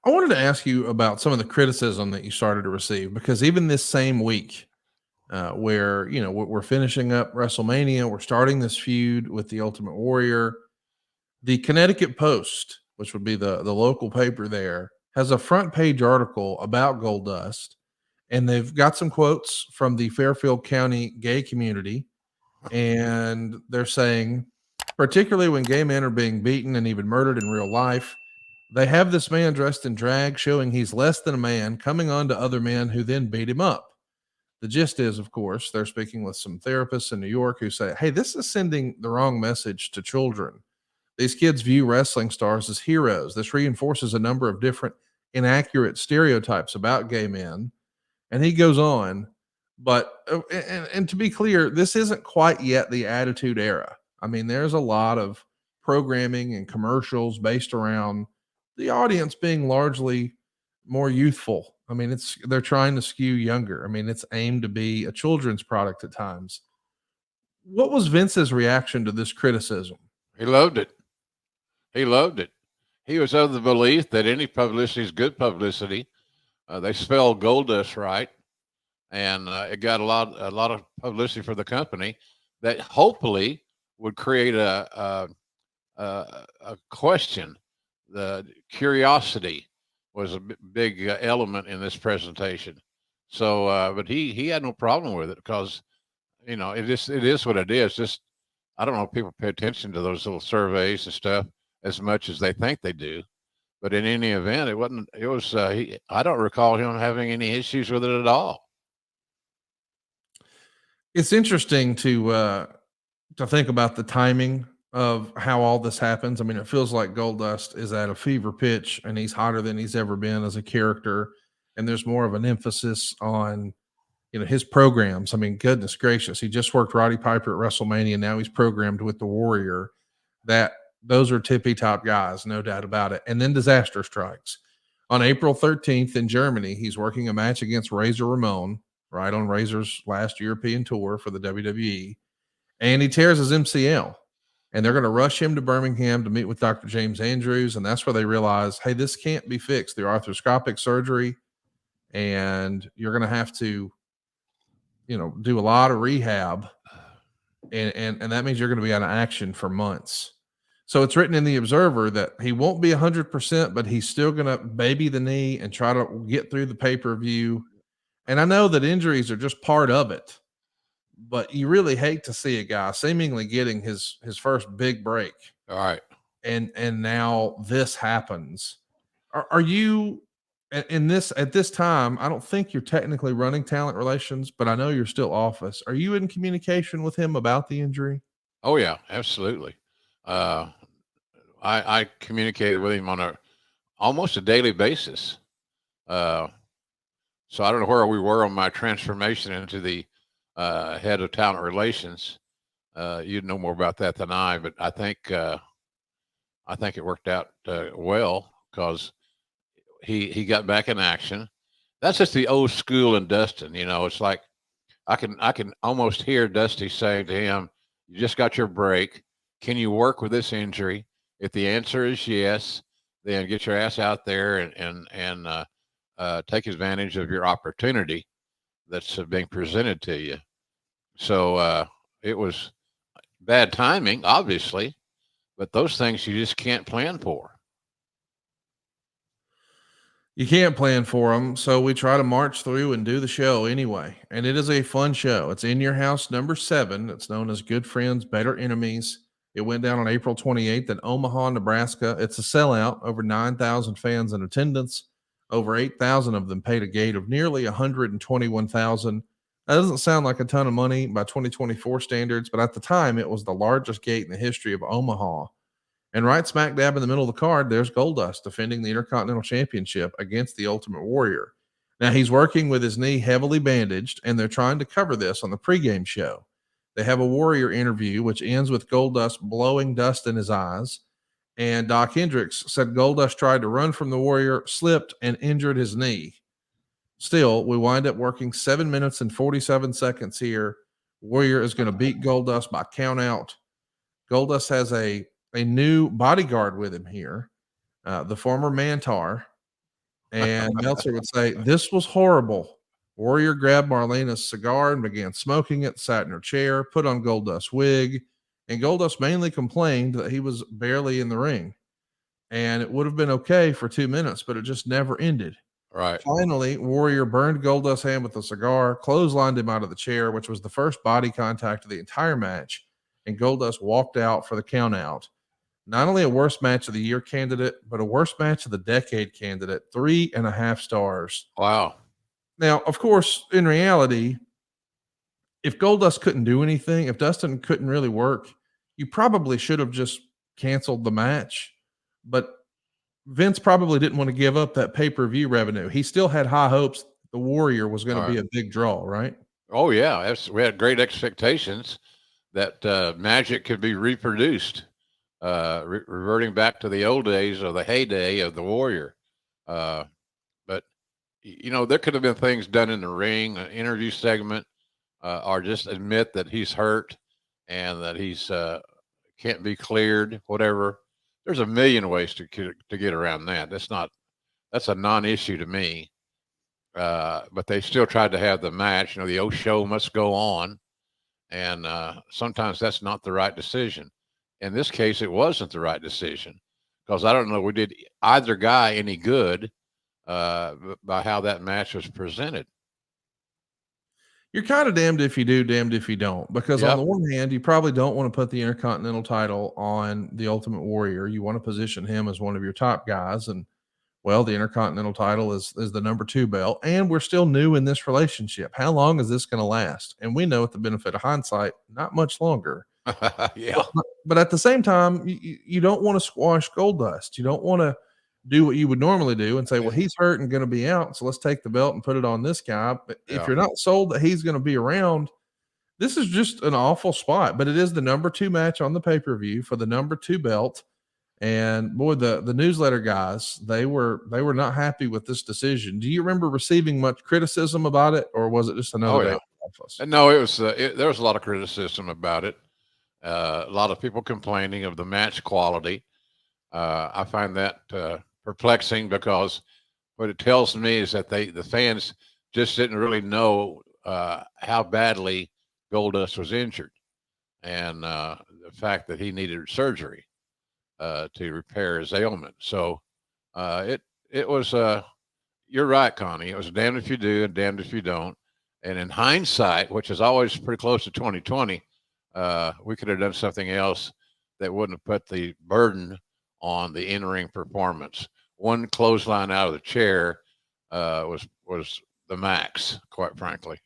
I wanted to ask you about some of the criticism that you started to receive because even this same week, where we're finishing up WrestleMania, we're starting this feud with the Ultimate Warrior. The Connecticut Post, which would be the local paper there, has a front page article about Goldust, and they've got some quotes from the Fairfield County gay community, and they're saying, particularly when gay men are being beaten and even murdered in real life, they have this man dressed in drag showing he's less than a man coming on to other men who then beat him up. The gist is, of course, they're speaking with some therapists in New York who say, hey, this is sending the wrong message to children. These kids view wrestling stars as heroes. This reinforces a number of different inaccurate stereotypes about gay men. And he goes on, but, and to be clear, this isn't quite yet the Attitude Era. I mean, there's a lot of programming and commercials based around the audience being largely more youthful. I mean, they're trying to skew younger. I mean, it's aimed to be a children's product at times. What was Vince's reaction to this criticism? He loved it. He loved it. He was of the belief that any publicity is good publicity. They spelled Goldust right, and it got a lot of publicity for the company that hopefully would create a question. The curiosity was a big element in this presentation. So, but he had no problem with it because it is what it is. Just I don't know if people pay attention to those little surveys and stuff as much as they think they do. But in any event, it wasn't. It was. I don't recall him having any issues with it at all. It's interesting to think about the timing of how all this happens. I mean, it feels like Goldust is at a fever pitch and he's hotter than he's ever been as a character. And there's more of an emphasis on, his programs. I mean, goodness gracious, he just worked Roddy Piper at WrestleMania. Now he's programmed with the Warrior. Those are tippy top guys, no doubt about it. And then disaster strikes. On April 13th in Germany, he's working a match against Razor Ramon, right on Razor's last European tour for the WWE. And he tears his MCL. And they're going to rush him to Birmingham to meet with Dr. James Andrews. And that's where they realize, hey, this can't be fixed through arthroscopic surgery. And you're going to have to, do a lot of rehab. And that means you're going to be out of action for months. So it's written in the Observer that he won't be 100%, but he's still going to baby the knee and try to get through the pay-per-view. And I know that injuries are just part of it, but you really hate to see a guy seemingly getting his first big break. All right. And now this happens. Are you at this time? I don't think you're technically running talent relations, but I know you're still office. Are you in communication with him about the injury? Oh yeah, absolutely. I communicated with him on almost a daily basis. So I don't know where we were on my transformation into the head of talent relations. You'd know more about that than I, but I think it worked out well because he got back in action. That's just the old school in Dustin. It's like I can almost hear Dusty saying to him, "You just got your break. Can you work with this injury? If the answer is yes, then get your ass out there and take advantage of your opportunity that's being presented to you." So it was bad timing, obviously, but those things you just can't plan for. You can't plan for them, so we try to march through and do the show anyway. And it is a fun show. It's In Your House number 7. It's known as Good Friends, Better Enemies. It went down on April 28th in Omaha, Nebraska. It's a sellout, over 9,000 fans in attendance. Over 8,000 of them paid a gate of nearly 121,000. That doesn't sound like a ton of money by 2024 standards, but at the time, it was the largest gate in the history of Omaha. And right smack dab in the middle of the card, there's Goldust defending the Intercontinental Championship against the Ultimate Warrior. Now, he's working with his knee heavily bandaged, and they're trying to cover this on the pregame show. They have a Warrior interview, which ends with Goldust blowing dust in his eyes. And Doc Hendricks said Goldust tried to run from the Warrior, slipped, and injured his knee. Still, we wind up working 7 minutes and 47 seconds here. Warrior is going to beat Goldust by count out. Goldust has a new bodyguard with him here, the former Mantar. And Meltzer would say, "This was horrible." Warrior grabbed Marlena's cigar and began smoking it, sat in her chair, put on Goldust's wig, and Goldust mainly complained that he was barely in the ring. And it would have been okay for 2 minutes, but it just never ended. Right. Finally, Warrior burned Goldust's hand with a cigar, clotheslined him out of the chair, which was the first body contact of the entire match, and Goldust walked out for the count out. Not only a worst match of the year candidate, but a worst match of the decade candidate, 3.5 stars. Wow. Now, of course, in reality, if Goldust couldn't do anything, if Dustin couldn't really work, you probably should have just canceled the match. But Vince probably didn't want to give up that pay-per-view revenue. He still had high hopes the Warrior was going to be a big draw, right? Oh yeah, we had great expectations that Magic could be reproduced, reverting back to the old days of the heyday of the Warrior. But there could have been things done in the ring, an interview segment, or just admit that he's hurt and that he's can't be cleared, whatever. There's a million ways to get around that. That's a non-issue to me. But they still tried to have the match. The old show must go on, and sometimes that's not the right decision. In this case, it wasn't the right decision because I don't know we did either guy any good by how that match was presented. You're kind of damned if you do, damned if you don't. Because on Yep. the one hand, you probably don't want to put the Intercontinental title on the Ultimate Warrior. You want to position him as one of your top guys. And well, the Intercontinental title is the number 2 belt, and we're still new in this relationship. How long is this going to last? And we know, with the benefit of hindsight, not much longer. Yeah. But at the same time, you don't want to squash Goldust. You don't want to do what you would normally do and say, well, he's hurt and going to be out, so let's take the belt and put it on this guy. But if Yeah. you're not sold that he's going to be around, this is just an awful spot. But it is the number 2 match on the pay-per-view for the number 2 belt. And boy, the newsletter guys, they were not happy with this decision. Do you remember receiving much criticism about it, or was it just another day? No, it was. There was a lot of criticism about it. A lot of people complaining of the match quality. I find that perplexing because what it tells me is that the fans just didn't really know how badly Goldust was injured, and the fact that he needed surgery to repair his ailment. So it was. You're right, Connie. It was damned if you do and damned if you don't. And in hindsight, which is always pretty close to 2020, we could have done something else that wouldn't have put the burden on the in-ring performance. One clothesline out of the chair was the max, quite frankly.